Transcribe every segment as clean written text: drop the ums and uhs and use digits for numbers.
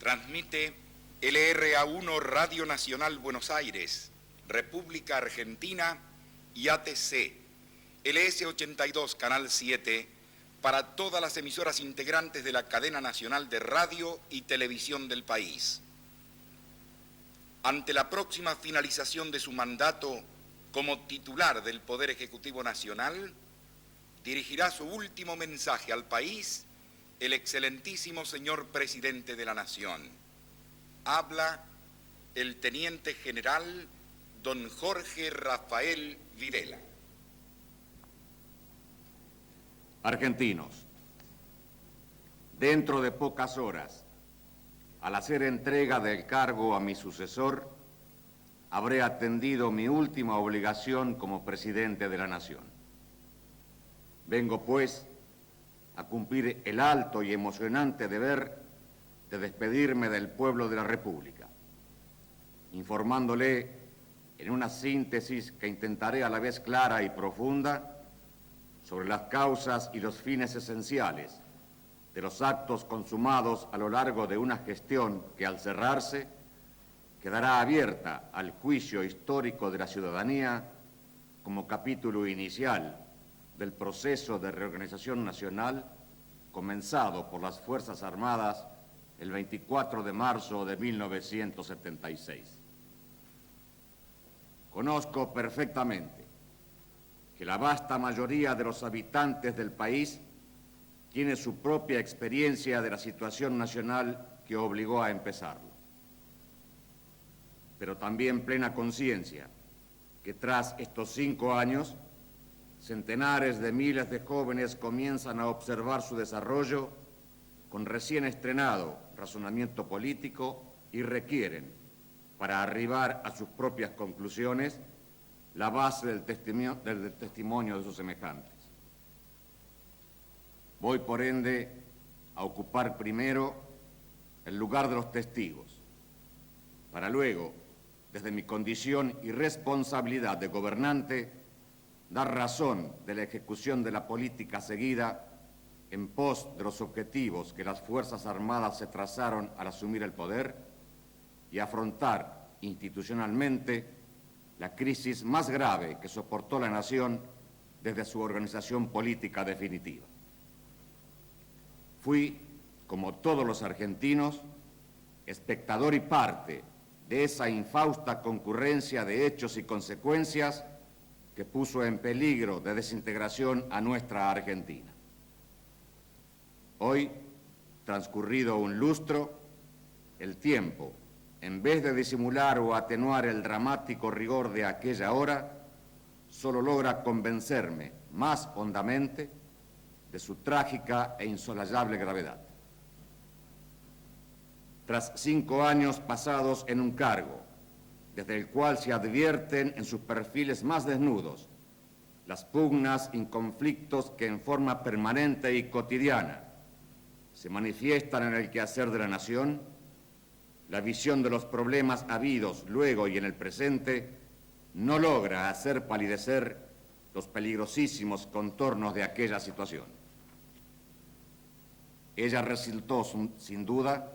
Transmite LRA1 Radio Nacional Buenos Aires, República Argentina y ATC, LS82 Canal 7, para todas las emisoras integrantes de la cadena nacional de radio y televisión del país. Ante la próxima finalización de su mandato como titular del Poder Ejecutivo Nacional, dirigirá su último mensaje al país el excelentísimo señor Presidente de la Nación. Habla el Teniente General don Jorge Rafael Videla. Argentinos, dentro de pocas horas, al hacer entrega del cargo a mi sucesor, habré atendido mi última obligación como Presidente de la Nación. Vengo, pues, a cumplir el alto y emocionante deber de despedirme del pueblo de la República, informándole en una síntesis que intentaré a la vez clara y profunda sobre las causas y los fines esenciales de los actos consumados a lo largo de una gestión que, al cerrarse, quedará abierta al juicio histórico de la ciudadanía como capítulo inicial del proceso de reorganización nacional comenzado por las Fuerzas Armadas el 24 de marzo de 1976. Conozco perfectamente que la vasta mayoría de los habitantes del país tiene su propia experiencia de la situación nacional que obligó a empezarlo. Pero también plena conciencia que tras estos 5 años, centenares de miles de jóvenes comienzan a observar su desarrollo con recién estrenado razonamiento político y requieren, para arribar a sus propias conclusiones, la base del testimonio de sus semejantes. Voy, por ende, a ocupar primero el lugar de los testigos, para luego, desde mi condición y responsabilidad de gobernante, dar razón de la ejecución de la política seguida en pos de los objetivos que las Fuerzas Armadas se trazaron al asumir el poder y afrontar institucionalmente la crisis más grave que soportó la nación desde su organización política definitiva. Fui, como todos los argentinos, espectador y parte de esa infausta concurrencia de hechos y consecuencias que puso en peligro de desintegración a nuestra Argentina. Hoy, transcurrido un lustro, el tiempo, en vez de disimular o atenuar el dramático rigor de aquella hora, solo logra convencerme más hondamente de su trágica e insolayable gravedad. Tras 5 años pasados en un cargo, desde el cual se advierten en sus perfiles más desnudos las pugnas y conflictos que en forma permanente y cotidiana se manifiestan en el quehacer de la nación, la visión de los problemas habidos luego y en el presente no logra hacer palidecer los peligrosísimos contornos de aquella situación. Ella resultó, sin duda,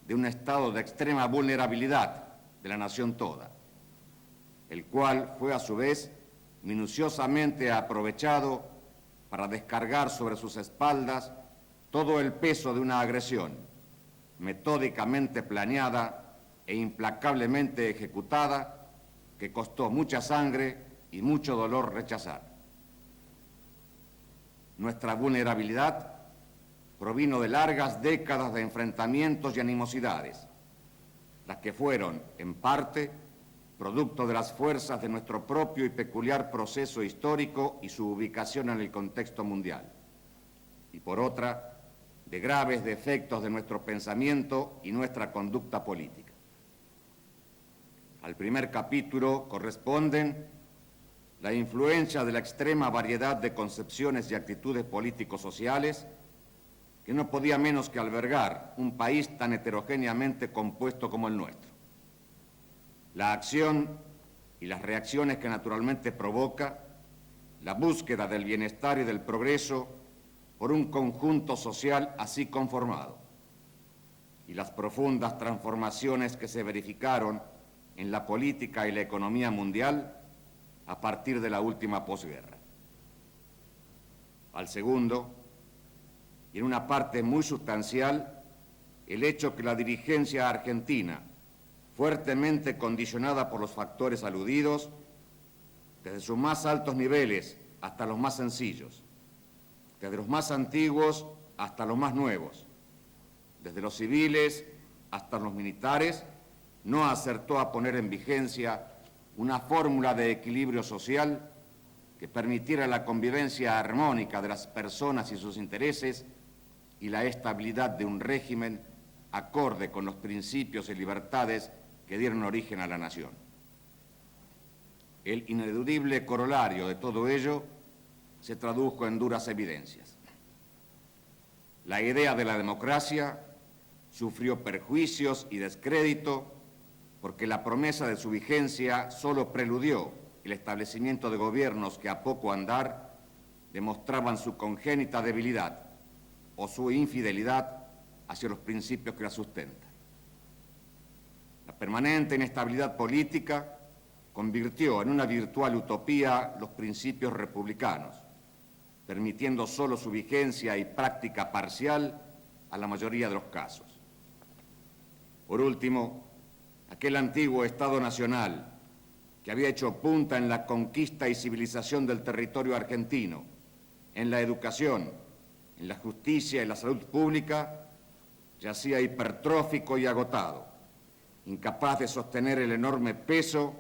de un estado de extrema vulnerabilidad de la nación toda, el cual fue a su vez minuciosamente aprovechado para descargar sobre sus espaldas todo el peso de una agresión metódicamente planeada e implacablemente ejecutada que costó mucha sangre y mucho dolor rechazar. Nuestra vulnerabilidad provino de largas décadas de enfrentamientos y animosidades, las que fueron, en parte, producto de las fuerzas de nuestro propio y peculiar proceso histórico y su ubicación en el contexto mundial, y por otra, de graves defectos de nuestro pensamiento y nuestra conducta política. Al primer capítulo corresponden la influencia de la extrema variedad de concepciones y actitudes político-sociales que no podía menos que albergar un país tan heterogéneamente compuesto como el nuestro. La acción y las reacciones que naturalmente provoca, la búsqueda del bienestar y del progreso por un conjunto social así conformado. y las profundas transformaciones que se verificaron en la política y la economía mundial a partir de la última posguerra. Al segundo, y en una parte muy sustancial, el hecho que la dirigencia argentina, fuertemente condicionada por los factores aludidos, desde sus más altos niveles hasta los más sencillos, desde los más antiguos hasta los más nuevos, desde los civiles hasta los militares, no acertó a poner en vigencia una fórmula de equilibrio social que permitiera la convivencia armónica de las personas y sus intereses y la estabilidad de un régimen acorde con los principios y libertades que dieron origen a la nación. El ineludible corolario de todo ello se tradujo en duras evidencias. La idea de la democracia sufrió perjuicios y descrédito porque la promesa de su vigencia solo preludió el establecimiento de gobiernos que a poco andar demostraban su congénita debilidad o su infidelidad hacia los principios que la sustentan. La permanente inestabilidad política convirtió en una virtual utopía los principios republicanos, permitiendo solo su vigencia y práctica parcial a la mayoría de los casos. Por último, aquel antiguo Estado Nacional que había hecho punta en la conquista y civilización del territorio argentino, en la educación, en la justicia y la salud pública, yacía hipertrófico y agotado, incapaz de sostener el enorme peso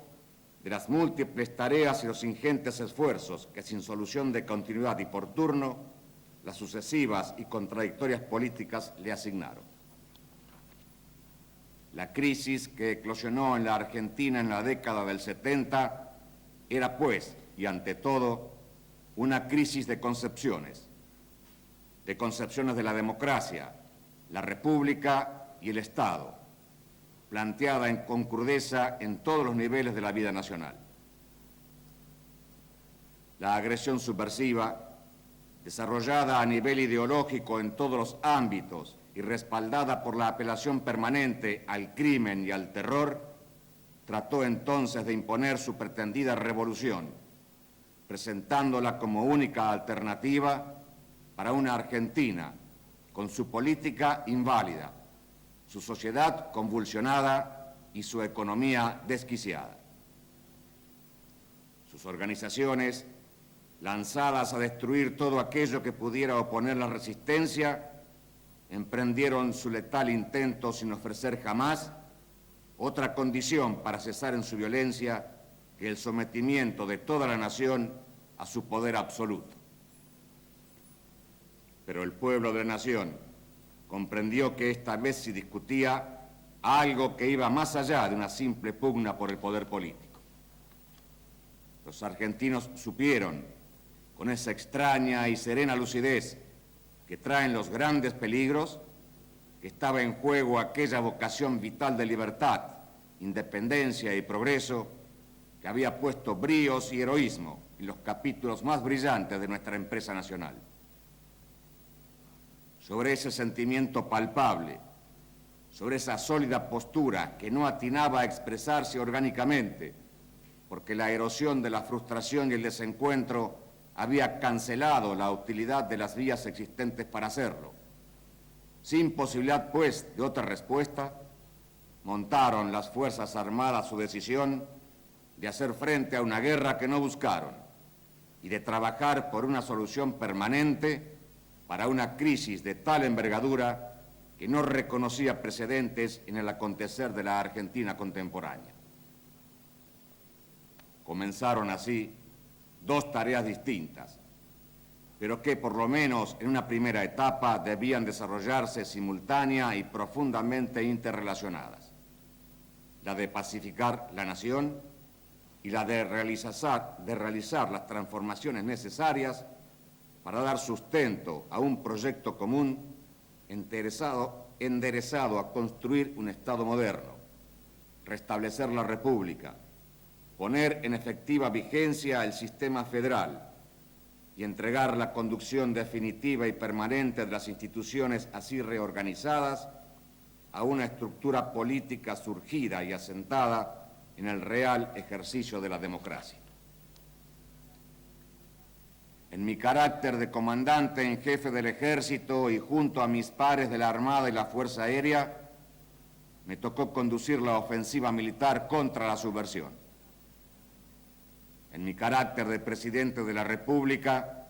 de las múltiples tareas y los ingentes esfuerzos que sin solución de continuidad y por turno las sucesivas y contradictorias políticas le asignaron. La crisis que eclosionó en la Argentina en la década del 70 era, pues, y ante todo, una crisis de concepciones de la democracia, la república y el Estado, planteada con crudeza en todos los niveles de la vida nacional. La agresión subversiva, desarrollada a nivel ideológico en todos los ámbitos y respaldada por la apelación permanente al crimen y al terror, trató entonces de imponer su pretendida revolución, presentándola como única alternativa para una Argentina con su política inválida, su sociedad convulsionada y su economía desquiciada. Sus organizaciones, lanzadas a destruir todo aquello que pudiera oponer la resistencia, emprendieron su letal intento sin ofrecer jamás otra condición para cesar en su violencia que el sometimiento de toda la nación a su poder absoluto. Pero el pueblo de la nación comprendió que esta vez se discutía algo que iba más allá de una simple pugna por el poder político. Los argentinos supieron, con esa extraña y serena lucidez que traen los grandes peligros, que estaba en juego aquella vocación vital de libertad, independencia y progreso que había puesto bríos y heroísmo en los capítulos más brillantes de nuestra empresa nacional. Sobre ese sentimiento palpable, sobre esa sólida postura que no atinaba a expresarse orgánicamente, porque la erosión de la frustración y el desencuentro había cancelado la utilidad de las vías existentes para hacerlo. Sin posibilidad, pues, de otra respuesta, montaron las Fuerzas Armadas su decisión de hacer frente a una guerra que no buscaron y de trabajar por una solución permanente para una crisis de tal envergadura que no reconocía precedentes en el acontecer de la Argentina contemporánea. Comenzaron así dos tareas distintas, pero que por lo menos en una primera etapa debían desarrollarse simultánea y profundamente interrelacionadas: la de pacificar la nación y la de realizar las transformaciones necesarias para dar sustento a un proyecto común enderezado a construir un Estado moderno, restablecer la República, poner en efectiva vigencia el sistema federal y entregar la conducción definitiva y permanente de las instituciones así reorganizadas a una estructura política surgida y asentada en el real ejercicio de la democracia. En mi carácter de comandante en jefe del Ejército y junto a mis pares de la Armada y la Fuerza Aérea, me tocó conducir la ofensiva militar contra la subversión. En mi carácter de presidente de la República,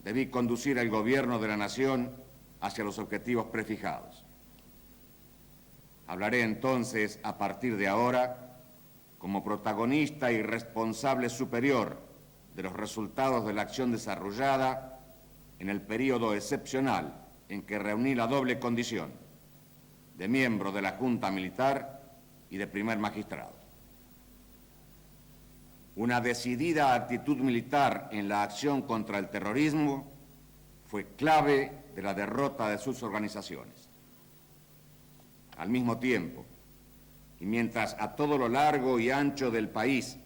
debí conducir el gobierno de la nación hacia los objetivos prefijados. Hablaré entonces, a partir de ahora, como protagonista y responsable superior de los resultados de la acción desarrollada en el período excepcional en que reuní la doble condición de miembro de la Junta Militar y de primer magistrado. Una decidida actitud militar en la acción contra el terrorismo fue clave de la derrota de sus organizaciones. Al mismo tiempo, y mientras a todo lo largo y ancho del país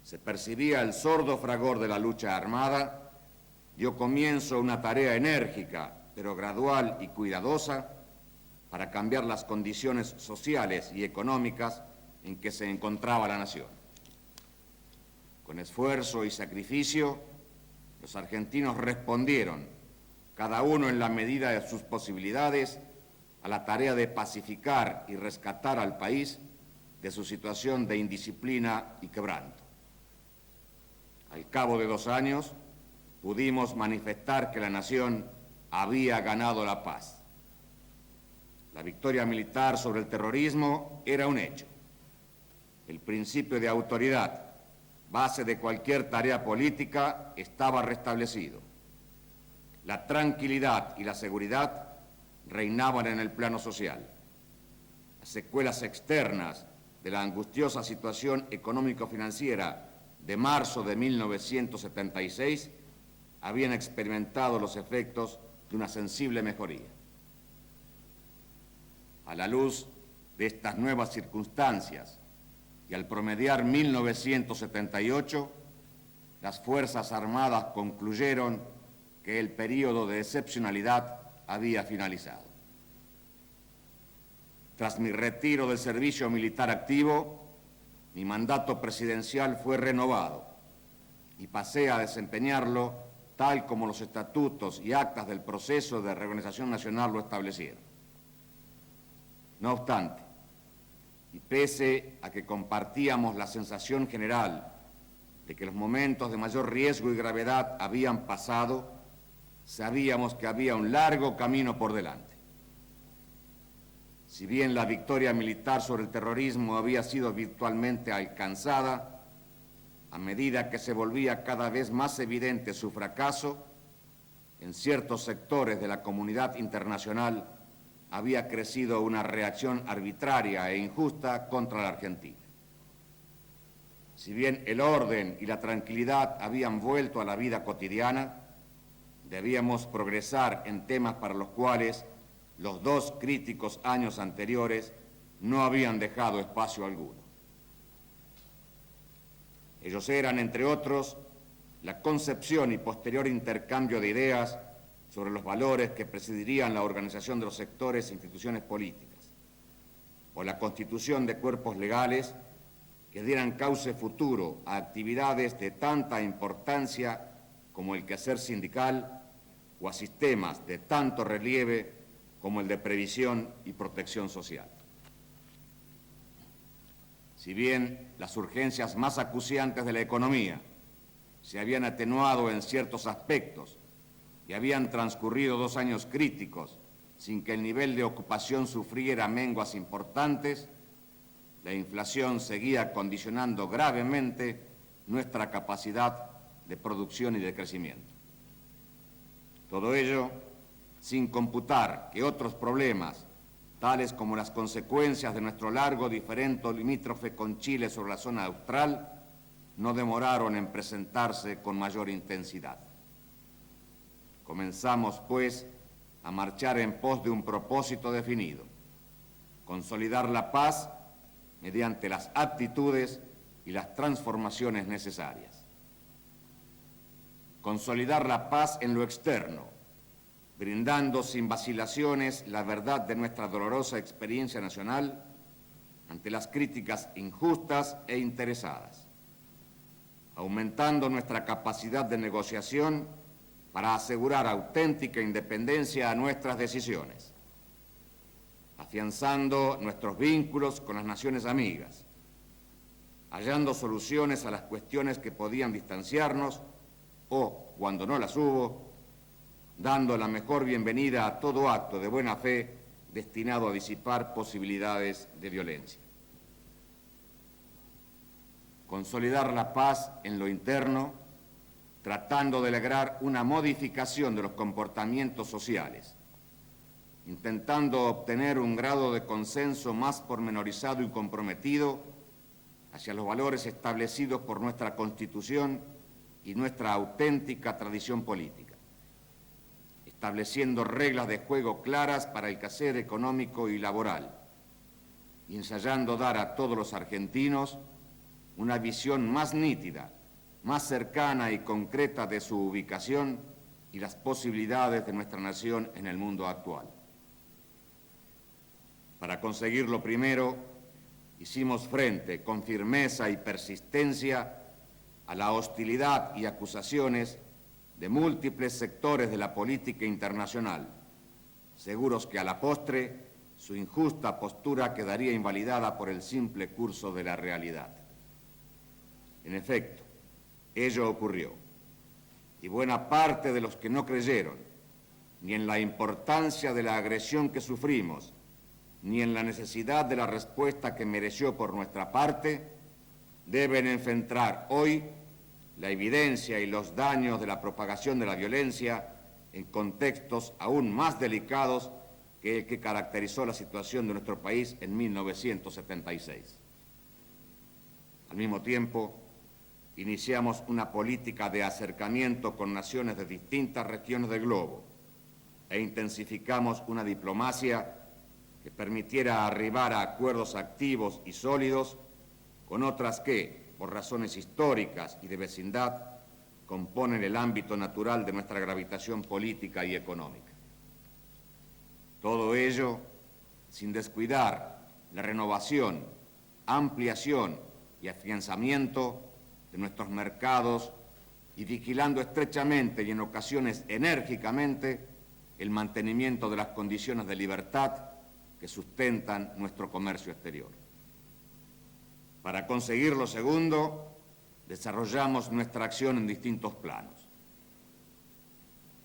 se percibía el sordo fragor de la lucha armada, dio comienzo una tarea enérgica, pero gradual y cuidadosa, para cambiar las condiciones sociales y económicas en que se encontraba la nación. Con esfuerzo y sacrificio, los argentinos respondieron, cada uno en la medida de sus posibilidades, a la tarea de pacificar y rescatar al país de su situación de indisciplina y quebranto. Al cabo de 2 años, pudimos manifestar que la nación había ganado la paz. La victoria militar sobre el terrorismo era un hecho. El principio de autoridad, base de cualquier tarea política, estaba restablecido. La tranquilidad y la seguridad reinaban en el plano social. Las secuelas externas de la angustiosa situación económico-financiera de marzo de 1976 habían experimentado los efectos de una sensible mejoría. A la luz de estas nuevas circunstancias y al promediar 1978, las Fuerzas Armadas concluyeron que el período de excepcionalidad había finalizado. Tras mi retiro del servicio militar activo, mi mandato presidencial fue renovado y pasé a desempeñarlo tal como los estatutos y actas del proceso de reorganización nacional lo establecieron. No obstante, y pese a que compartíamos la sensación general de que los momentos de mayor riesgo y gravedad habían pasado, sabíamos que había un largo camino por delante. Si bien la victoria militar sobre el terrorismo había sido virtualmente alcanzada, a medida que se volvía cada vez más evidente su fracaso, en ciertos sectores de la comunidad internacional había crecido una reacción arbitraria e injusta contra la Argentina. Si bien el orden y la tranquilidad habían vuelto a la vida cotidiana, debíamos progresar en temas para los cuales los 2 críticos años anteriores no habían dejado espacio alguno. Ellos eran, entre otros, la concepción y posterior intercambio de ideas sobre los valores que presidirían la organización de los sectores e instituciones políticas, o la constitución de cuerpos legales que dieran cauce futuro a actividades de tanta importancia como el quehacer sindical o a sistemas de tanto relieve como el de previsión y protección social. Si bien las urgencias más acuciantes de la economía se habían atenuado en ciertos aspectos y habían transcurrido 2 años críticos sin que el nivel de ocupación sufriera menguas importantes, la inflación seguía condicionando gravemente nuestra capacidad de producción y de crecimiento. Todo ello sin computar que otros problemas, tales como las consecuencias de nuestro largo diferendo limítrofe con Chile sobre la zona austral, no demoraron en presentarse con mayor intensidad. Comenzamos, pues, a marchar en pos de un propósito definido: consolidar la paz mediante las aptitudes y las transformaciones necesarias. Consolidar la paz en lo externo, brindando sin vacilaciones la verdad de nuestra dolorosa experiencia nacional ante las críticas injustas e interesadas, aumentando nuestra capacidad de negociación para asegurar auténtica independencia a nuestras decisiones, afianzando nuestros vínculos con las naciones amigas, hallando soluciones a las cuestiones que podían distanciarnos o, cuando no las hubo, dando la mejor bienvenida a todo acto de buena fe destinado a disipar posibilidades de violencia. Consolidar la paz en lo interno, tratando de lograr una modificación de los comportamientos sociales, intentando obtener un grado de consenso más pormenorizado y comprometido hacia los valores establecidos por nuestra Constitución y nuestra auténtica tradición política, estableciendo reglas de juego claras para el quehacer económico y laboral, y ensayando dar a todos los argentinos una visión más nítida, más cercana y concreta de su ubicación y las posibilidades de nuestra nación en el mundo actual. Para conseguir lo primero, hicimos frente con firmeza y persistencia a la hostilidad y acusaciones de múltiples sectores de la política internacional, seguros que a la postre su injusta postura quedaría invalidada por el simple curso de la realidad. En efecto, ello ocurrió, y buena parte de los que no creyeron ni en la importancia de la agresión que sufrimos, ni en la necesidad de la respuesta que mereció por nuestra parte, deben enfrentar hoy la evidencia y los daños de la propagación de la violencia en contextos aún más delicados que el que caracterizó la situación de nuestro país en 1976. Al mismo tiempo, iniciamos una política de acercamiento con naciones de distintas regiones del globo e intensificamos una diplomacia que permitiera arribar a acuerdos activos y sólidos con otras que, por razones históricas y de vecindad, componen el ámbito natural de nuestra gravitación política y económica. Todo ello sin descuidar la renovación, ampliación y afianzamiento de nuestros mercados y vigilando estrechamente y en ocasiones enérgicamente el mantenimiento de las condiciones de libertad que sustentan nuestro comercio exterior. Para conseguir lo segundo, desarrollamos nuestra acción en distintos planos.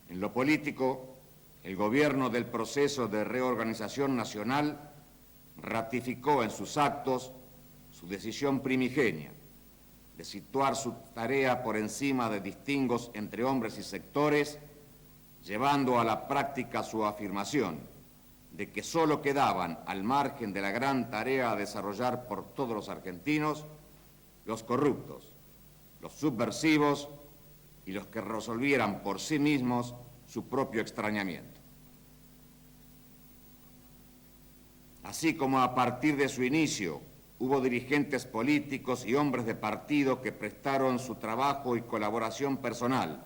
En lo político, el gobierno del proceso de reorganización nacional ratificó en sus actos su decisión primigenia de situar su tarea por encima de distingos entre hombres y sectores, llevando a la práctica su afirmación de que solo quedaban al margen de la gran tarea a desarrollar por todos los argentinos los corruptos, los subversivos y los que resolvieran por sí mismos su propio extrañamiento. Así como a partir de su inicio hubo dirigentes políticos y hombres de partido que prestaron su trabajo y colaboración personal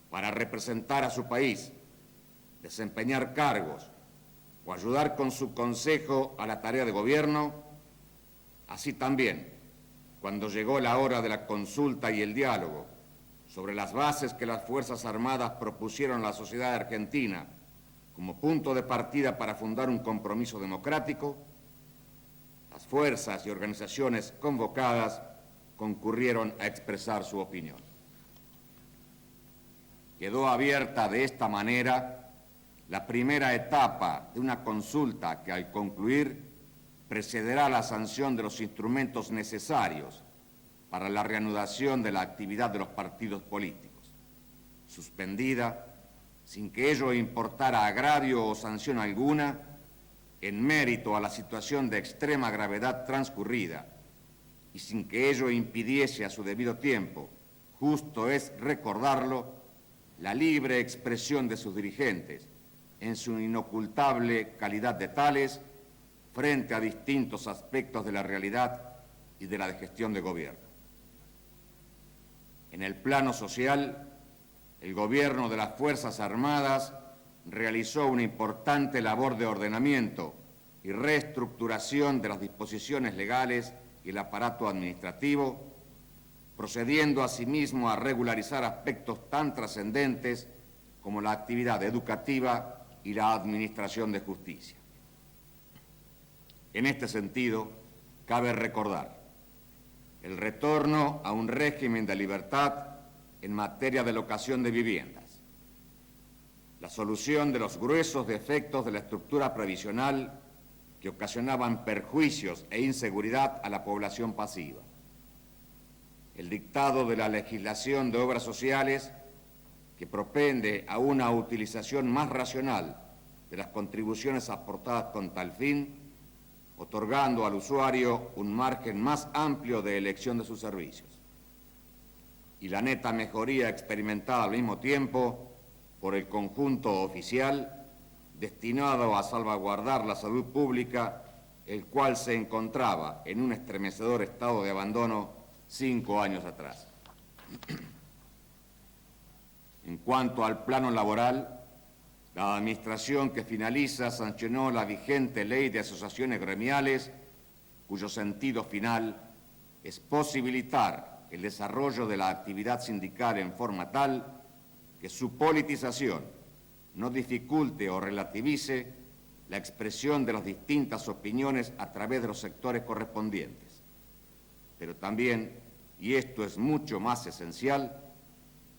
para representar a su país, desempeñar cargos o ayudar con su consejo a la tarea de gobierno, así también, cuando llegó la hora de la consulta y el diálogo sobre las bases que las Fuerzas Armadas propusieron a la sociedad argentina como punto de partida para fundar un compromiso democrático, las fuerzas y organizaciones convocadas concurrieron a expresar su opinión. Quedó abierta de esta manera la primera etapa de una consulta que al concluir precederá la sanción de los instrumentos necesarios para la reanudación de la actividad de los partidos políticos, suspendida sin que ello importara agravio o sanción alguna en mérito a la situación de extrema gravedad transcurrida y sin que ello impidiese a su debido tiempo, justo es recordarlo, la libre expresión de sus dirigentes en su inocultable calidad de tales frente a distintos aspectos de la realidad y de la gestión de gobierno. En el plano social, el gobierno de las Fuerzas Armadas realizó una importante labor de ordenamiento y reestructuración de las disposiciones legales y el aparato administrativo, procediendo asimismo a regularizar aspectos tan trascendentes como la actividad educativa y la administración de justicia. En este sentido, cabe recordar el retorno a un régimen de libertad en materia de locación de viviendas, la solución de los gruesos defectos de la estructura previsional que ocasionaban perjuicios e inseguridad a la población pasiva, el dictado de la legislación de obras sociales que propende a una utilización más racional de las contribuciones aportadas con tal fin, otorgando al usuario un margen más amplio de elección de sus servicios, y la neta mejoría experimentada al mismo tiempo por el conjunto oficial destinado a salvaguardar la salud pública, el cual se encontraba en un estremecedor estado de abandono 5 años atrás. En cuanto al plano laboral, la administración que finaliza sancionó la vigente ley de asociaciones gremiales, cuyo sentido final es posibilitar el desarrollo de la actividad sindical en forma tal que su politización no dificulte o relativice la expresión de las distintas opiniones a través de los sectores correspondientes. Pero también, y esto es mucho más esencial,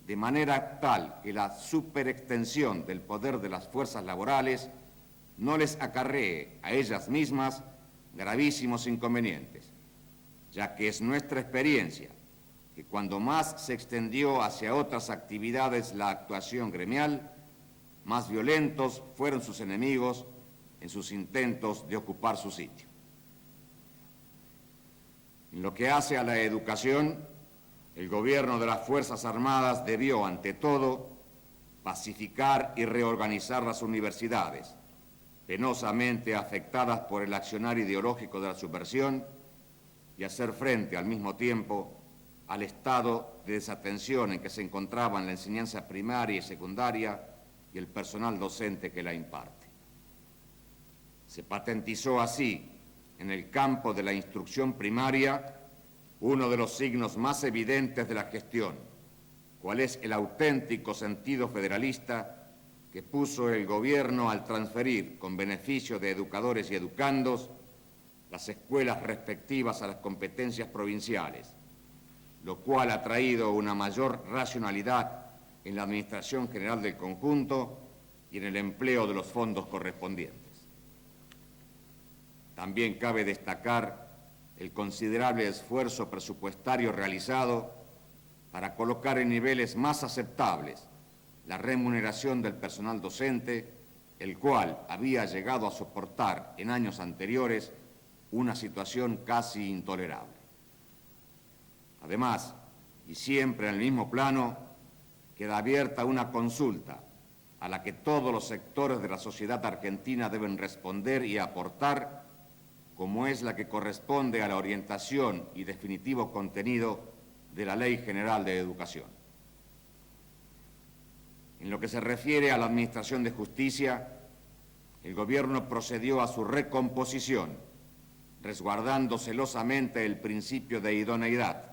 de manera tal que la superextensión del poder de las fuerzas laborales no les acarree a ellas mismas gravísimos inconvenientes, ya que es nuestra experiencia que cuando más se extendió hacia otras actividades la actuación gremial, más violentos fueron sus enemigos en sus intentos de ocupar su sitio. En lo que hace a la educación, el gobierno de las Fuerzas Armadas debió, ante todo, pacificar y reorganizar las universidades, penosamente afectadas por el accionar ideológico de la subversión, y hacer frente al mismo tiempo al estado de desatención en que se encontraban la enseñanza primaria y secundaria y el personal docente que la imparte. Se patentizó así, en el campo de la instrucción primaria, uno de los signos más evidentes de la gestión, cual es el auténtico sentido federalista que puso el gobierno al transferir, con beneficio de educadores y educandos, las escuelas respectivas a las competencias provinciales, lo cual ha traído una mayor racionalidad en la administración general del conjunto y en el empleo de los fondos correspondientes. También cabe destacar el considerable esfuerzo presupuestario realizado para colocar en niveles más aceptables la remuneración del personal docente, el cual había llegado a soportar en años anteriores una situación casi intolerable. Además, y siempre en el mismo plano, queda abierta una consulta a la que todos los sectores de la sociedad argentina deben responder y aportar, como es la que corresponde a la orientación y definitivo contenido de la Ley General de Educación. En lo que se refiere a la Administración de Justicia, el gobierno procedió a su recomposición, resguardando celosamente el principio de idoneidad,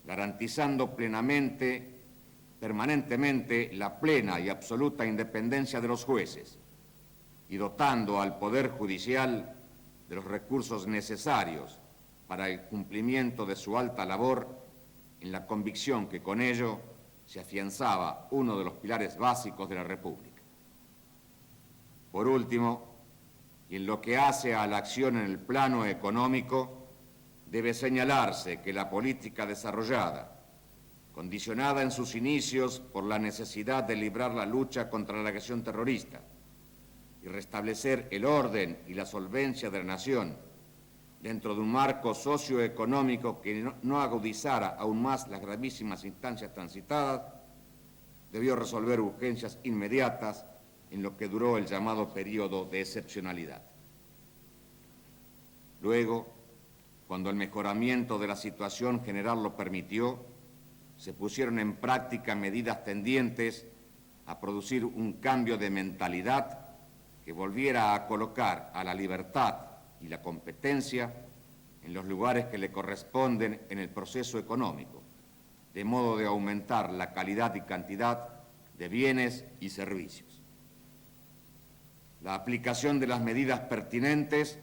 garantizando permanentemente la plena y absoluta independencia de los jueces y dotando al Poder Judicial de los recursos necesarios para el cumplimiento de su alta labor, en la convicción que con ello se afianzaba uno de los pilares básicos de la República. Por último, y en lo que hace a la acción en el plano económico, debe señalarse que la política desarrollada, condicionada en sus inicios por la necesidad de librar la lucha contra la agresión terrorista y restablecer el orden y la solvencia de la nación dentro de un marco socioeconómico que no agudizara aún más las gravísimas instancias transitadas, debió resolver urgencias inmediatas en lo que duró el llamado periodo de excepcionalidad. Luego, cuando el mejoramiento de la situación general lo permitió, se pusieron en práctica medidas tendientes a producir un cambio de mentalidad que volviera a colocar a la libertad y la competencia en los lugares que le corresponden en el proceso económico, de modo de aumentar la calidad y cantidad de bienes y servicios. La aplicación de las medidas pertinentes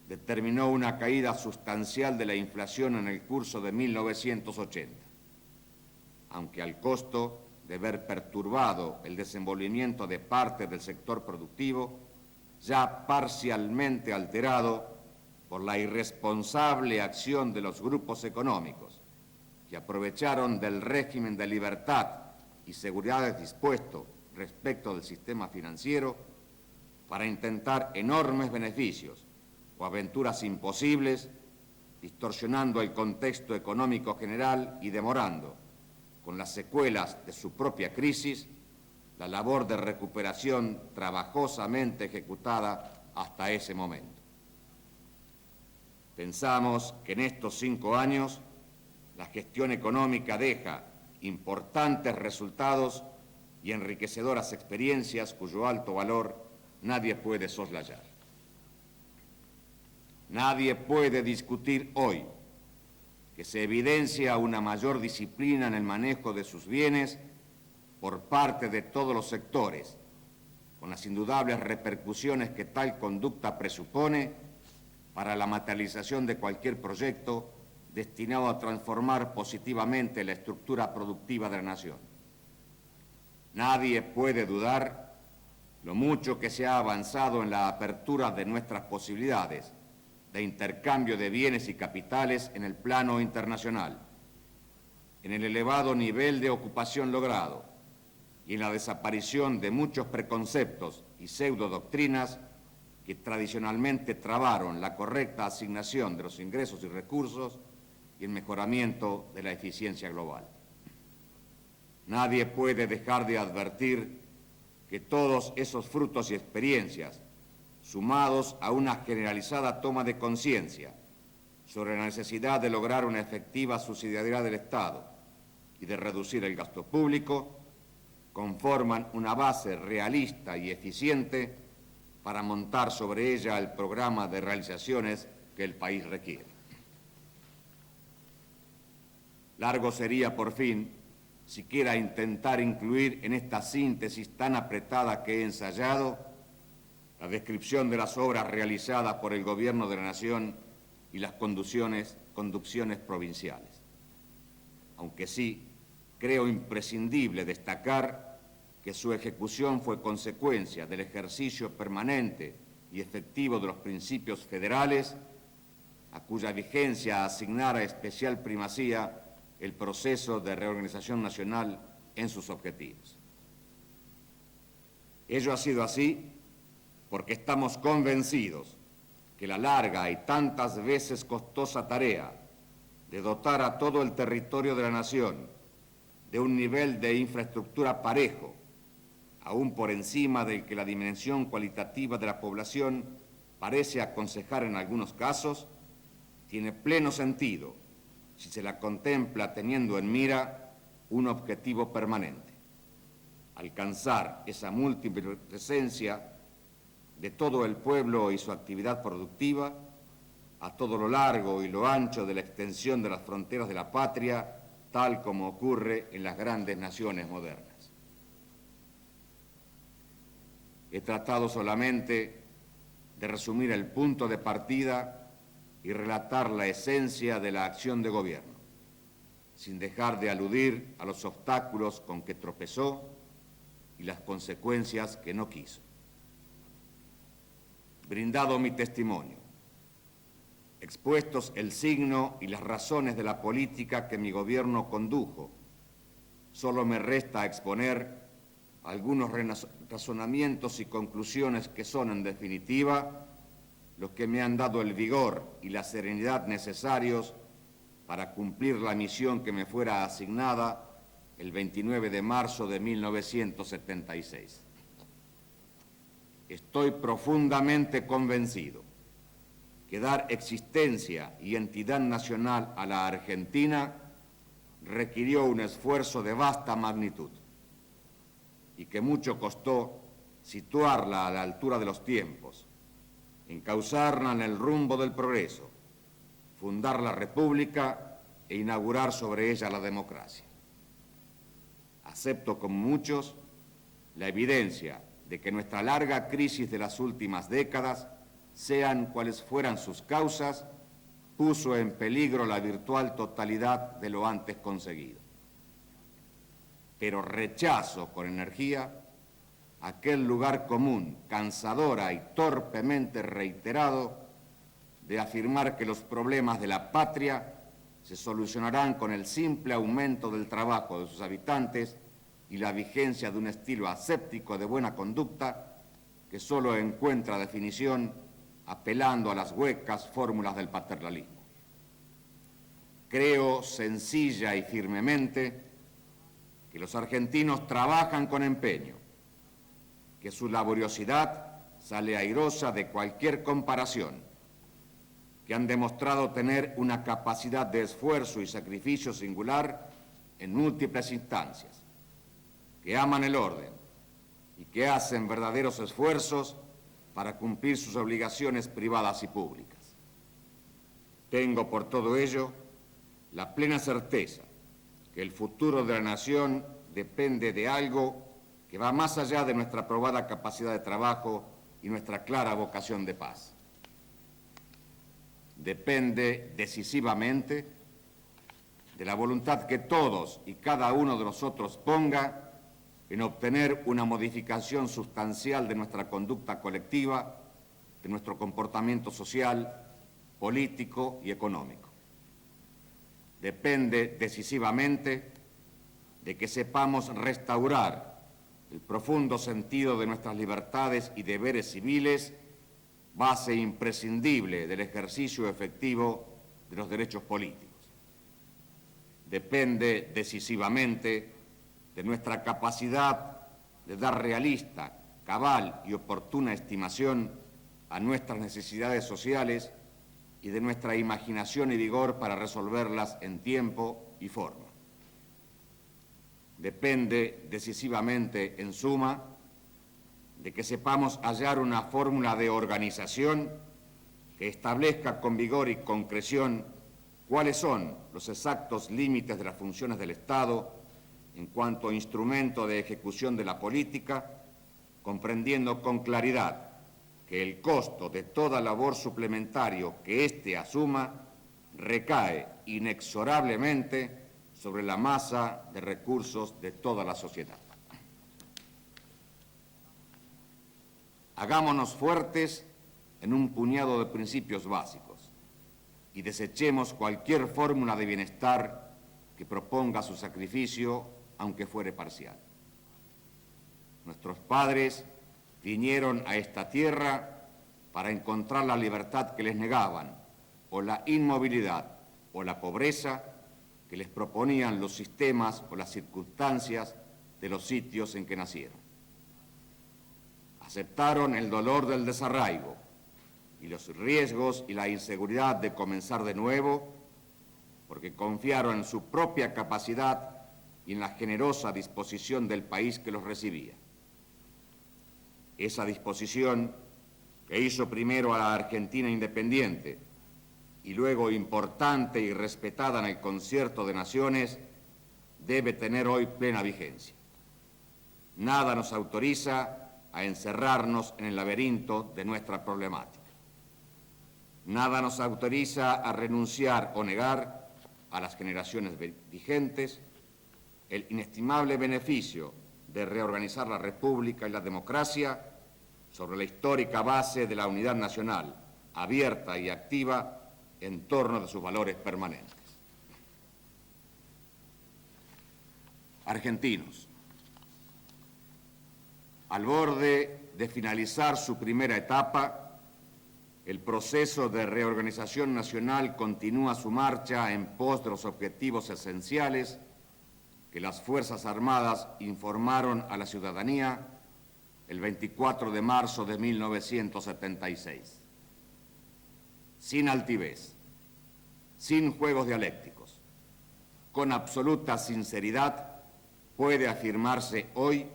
determinó una caída sustancial de la inflación en el curso de 1980, aunque al costo de ver perturbado el desenvolvimiento de parte del sector productivo, ya parcialmente alterado por la irresponsable acción de los grupos económicos, que aprovecharon del régimen de libertad y seguridad dispuesto respecto del sistema financiero para intentar enormes beneficios o aventuras imposibles, distorsionando el contexto económico general y demorando, con las secuelas de su propia crisis, la labor de recuperación trabajosamente ejecutada hasta ese momento. Pensamos que en estos 5 años la gestión económica deja importantes resultados y enriquecedoras experiencias cuyo alto valor nadie puede soslayar. Nadie puede discutir hoy que se evidencia una mayor disciplina en el manejo de sus bienes por parte de todos los sectores, con las indudables repercusiones que tal conducta presupone para la materialización de cualquier proyecto destinado a transformar positivamente la estructura productiva de la nación. Nadie puede dudar lo mucho que se ha avanzado en la apertura de nuestras posibilidades de intercambio de bienes y capitales en el plano internacional, en el elevado nivel de ocupación logrado y en la desaparición de muchos preconceptos y pseudodoctrinas que tradicionalmente trabaron la correcta asignación de los ingresos y recursos y el mejoramiento de la eficiencia global. Nadie puede dejar de advertir que todos esos frutos y experiencias, sumados a una generalizada toma de conciencia sobre la necesidad de lograr una efectiva subsidiariedad del Estado y de reducir el gasto público, conforman una base realista y eficiente para montar sobre ella el programa de realizaciones que el país requiere. Largo sería, por fin, siquiera intentar incluir en esta síntesis tan apretada que he ensayado la descripción de las obras realizadas por el Gobierno de la Nación y las conducciones provinciales. Aunque sí, creo imprescindible destacar que su ejecución fue consecuencia del ejercicio permanente y efectivo de los principios federales, a cuya vigencia asignara especial primacía el proceso de reorganización nacional en sus objetivos. Ello ha sido así porque estamos convencidos que la larga y tantas veces costosa tarea de dotar a todo el territorio de la nación de un nivel de infraestructura parejo, aún por encima del que la dimensión cualitativa de la población parece aconsejar en algunos casos, tiene pleno sentido si se la contempla teniendo en mira un objetivo permanente: alcanzar esa múltiple presencia de todo el pueblo y su actividad productiva a todo lo largo y lo ancho de la extensión de las fronteras de la patria, tal como ocurre en las grandes naciones modernas. He tratado solamente de resumir el punto de partida y relatar la esencia de la acción de gobierno, sin dejar de aludir a los obstáculos con que tropezó y las consecuencias que no quiso. Brindado mi testimonio, expuestos el signo y las razones de la política que mi gobierno condujo, solo me resta exponer algunos razonamientos y conclusiones que son, en definitiva, los que me han dado el vigor y la serenidad necesarios para cumplir la misión que me fuera asignada el 29 de marzo de 1976. Estoy profundamente convencido que dar existencia y entidad nacional a la Argentina requirió un esfuerzo de vasta magnitud y que mucho costó situarla a la altura de los tiempos, encauzarla en el rumbo del progreso, fundar la República e inaugurar sobre ella la democracia. Acepto con muchos la evidencia de que nuestra larga crisis de las últimas décadas, sean cuales fueran sus causas, puso en peligro la virtual totalidad de lo antes conseguido. Pero rechazo con energía aquel lugar común, cansadora y torpemente reiterado, de afirmar que los problemas de la patria se solucionarán con el simple aumento del trabajo de sus habitantes y la vigencia de un estilo aséptico de buena conducta que solo encuentra definición apelando a las huecas fórmulas del paternalismo. Creo sencilla y firmemente que los argentinos trabajan con empeño, que su laboriosidad sale airosa de cualquier comparación, que han demostrado tener una capacidad de esfuerzo y sacrificio singular en múltiples instancias, que aman el orden y que hacen verdaderos esfuerzos para cumplir sus obligaciones privadas y públicas. Tengo por todo ello la plena certeza que el futuro de la nación depende de algo que va más allá de nuestra probada capacidad de trabajo y nuestra clara vocación de paz. Depende decisivamente de la voluntad que todos y cada uno de nosotros ponga en obtener una modificación sustancial de nuestra conducta colectiva, de nuestro comportamiento social, político y económico. Depende decisivamente de que sepamos restaurar el profundo sentido de nuestras libertades y deberes civiles, base imprescindible del ejercicio efectivo de los derechos políticos. Depende decisivamente de nuestra capacidad de dar realista, cabal y oportuna estimación a nuestras necesidades sociales y de nuestra imaginación y vigor para resolverlas en tiempo y forma. Depende decisivamente, en suma, de que sepamos hallar una fórmula de organización que establezca con vigor y concreción cuáles son los exactos límites de las funciones del Estado en cuanto a instrumento de ejecución de la política, comprendiendo con claridad que el costo de toda labor suplementario que éste asuma recae inexorablemente sobre la masa de recursos de toda la sociedad. Hagámonos fuertes en un puñado de principios básicos y desechemos cualquier fórmula de bienestar que proponga su sacrificio, aunque fuere parcial. Nuestros padres vinieron a esta tierra para encontrar la libertad que les negaban, o la inmovilidad, o la pobreza que les proponían los sistemas o las circunstancias de los sitios en que nacieron. Aceptaron el dolor del desarraigo y los riesgos y la inseguridad de comenzar de nuevo, porque confiaron en su propia capacidad y en la generosa disposición del país que los recibía. Esa disposición que hizo primero a la Argentina independiente y luego importante y respetada en el concierto de naciones, debe tener hoy plena vigencia. Nada nos autoriza a encerrarnos en el laberinto de nuestra problemática. Nada nos autoriza a renunciar o negar a las generaciones vigentes el inestimable beneficio de reorganizar la República y la democracia sobre la histórica base de la unidad nacional, abierta y activa en torno de sus valores permanentes. Argentinos, al borde de finalizar su primera etapa, el proceso de reorganización nacional continúa su marcha en pos de los objetivos esenciales que las Fuerzas Armadas informaron a la ciudadanía el 24 de marzo de 1976. Sin altivez, sin juegos dialécticos, con absoluta sinceridad, puede afirmarse hoy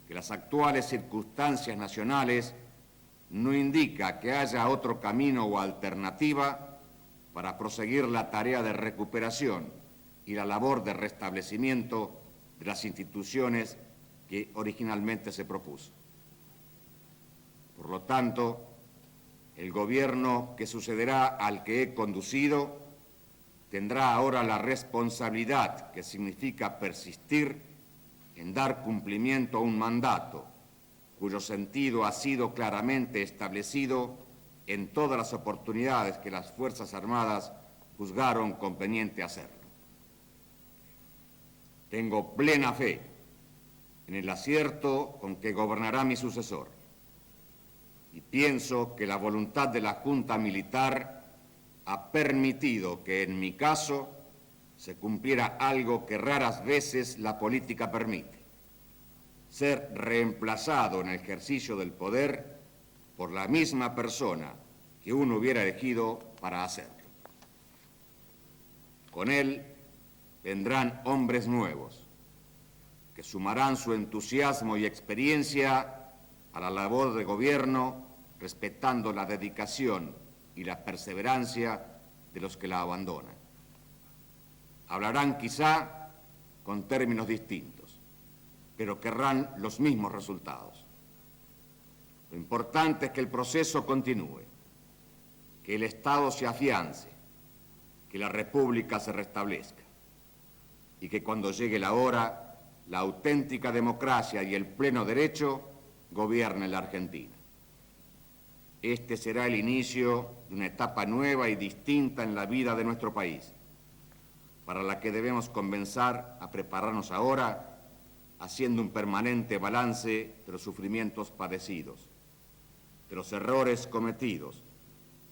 que las actuales circunstancias nacionales no indican que haya otro camino o alternativa para proseguir la tarea de recuperación y la labor de restablecimiento de las instituciones que originalmente se propuso. Por lo tanto, el gobierno que sucederá al que he conducido tendrá ahora la responsabilidad que significa persistir en dar cumplimiento a un mandato cuyo sentido ha sido claramente establecido en todas las oportunidades que las Fuerzas Armadas juzgaron conveniente hacerlo. Tengo plena fe en el acierto con que gobernará mi sucesor y pienso que la voluntad de la Junta Militar ha permitido que en mi caso se cumpliera algo que raras veces la política permite: ser reemplazado en el ejercicio del poder por la misma persona que uno hubiera elegido para hacerlo. Con él vendrán hombres nuevos que sumarán su entusiasmo y experiencia a la labor de gobierno, respetando la dedicación y la perseverancia de los que la abandonan. Hablarán quizá con términos distintos, pero querrán los mismos resultados. Lo importante es que el proceso continúe, que el Estado se afiance, que la República se restablezca y que cuando llegue la hora, la auténtica democracia y el pleno derecho gobiernen la Argentina. Este será el inicio de una etapa nueva y distinta en la vida de nuestro país, para la que debemos comenzar a prepararnos ahora, haciendo un permanente balance de los sufrimientos padecidos, de los errores cometidos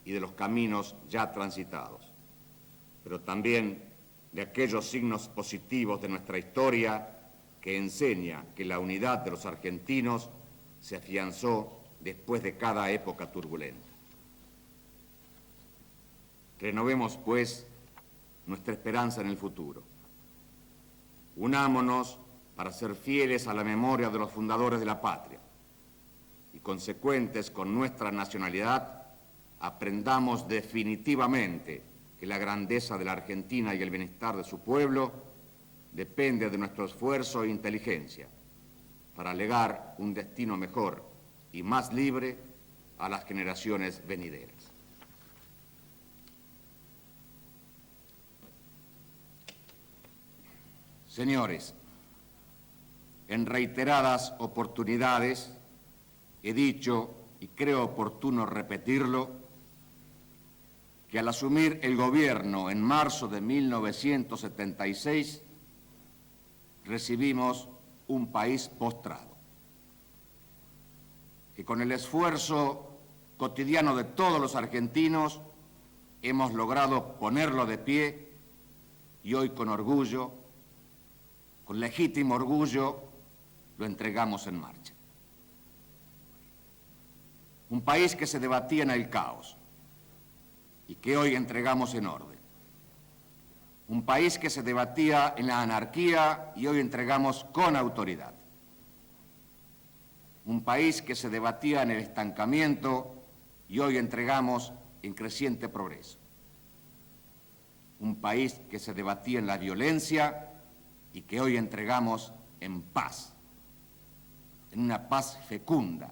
y de los caminos ya transitados, pero también de aquellos signos positivos de nuestra historia que enseña que la unidad de los argentinos se afianzó después de cada época turbulenta. Renovemos, pues, nuestra esperanza en el futuro. Unámonos para ser fieles a la memoria de los fundadores de la patria y, consecuentes con nuestra nacionalidad, aprendamos definitivamente que la grandeza de la Argentina y el bienestar de su pueblo depende de nuestro esfuerzo e inteligencia para legar un destino mejor y más libre a las generaciones venideras. Señores, en reiteradas oportunidades he dicho, y creo oportuno repetirlo, que al asumir el gobierno en marzo de 1976 recibimos un país postrado, que con el esfuerzo cotidiano de todos los argentinos hemos logrado ponerlo de pie y hoy con orgullo, con legítimo orgullo, lo entregamos en marcha. Un país que se debatía en el caos y que hoy entregamos en orden. Un país que se debatía en la anarquía y hoy entregamos con autoridad. Un país que se debatía en el estancamiento y hoy entregamos en creciente progreso. Un país que se debatía en la violencia y que hoy entregamos en paz, en una paz fecunda,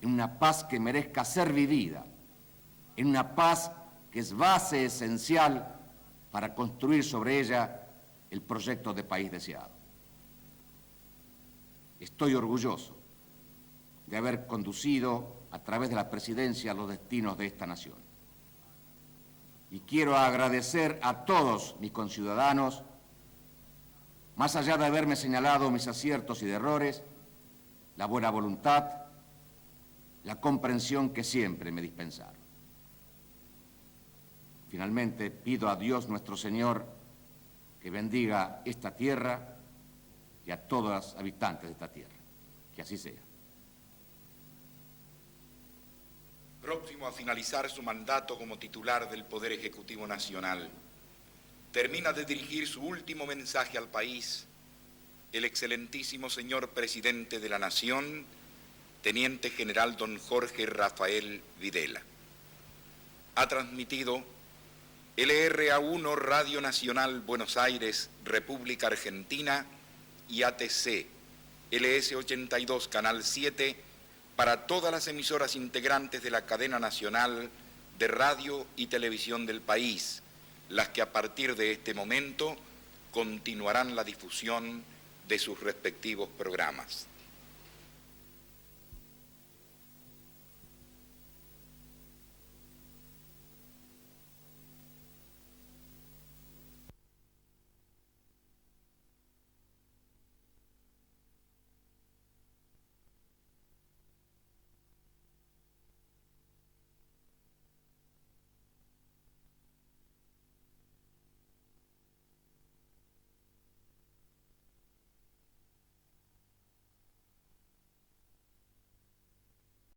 en una paz que merezca ser vivida, en una paz que es base esencial para construir sobre ella el proyecto de país deseado. Estoy orgulloso de haber conducido a través de la presidencia los destinos de esta nación. Y quiero agradecer a todos mis conciudadanos, más allá de haberme señalado mis aciertos y errores, la buena voluntad, la comprensión que siempre me dispensaron. Finalmente, pido a Dios nuestro Señor que bendiga esta tierra y a todos los habitantes de esta tierra. Que así sea. Próximo a finalizar su mandato como titular del Poder Ejecutivo Nacional, termina de dirigir su último mensaje al país el excelentísimo señor Presidente de la Nación, Teniente General don Jorge Rafael Videla. Ha transmitido LRA1 Radio Nacional Buenos Aires, República Argentina, y ATC, LS82 Canal 7, para todas las emisoras integrantes de la cadena nacional de radio y televisión del país, las que a partir de este momento continuarán la difusión de sus respectivos programas.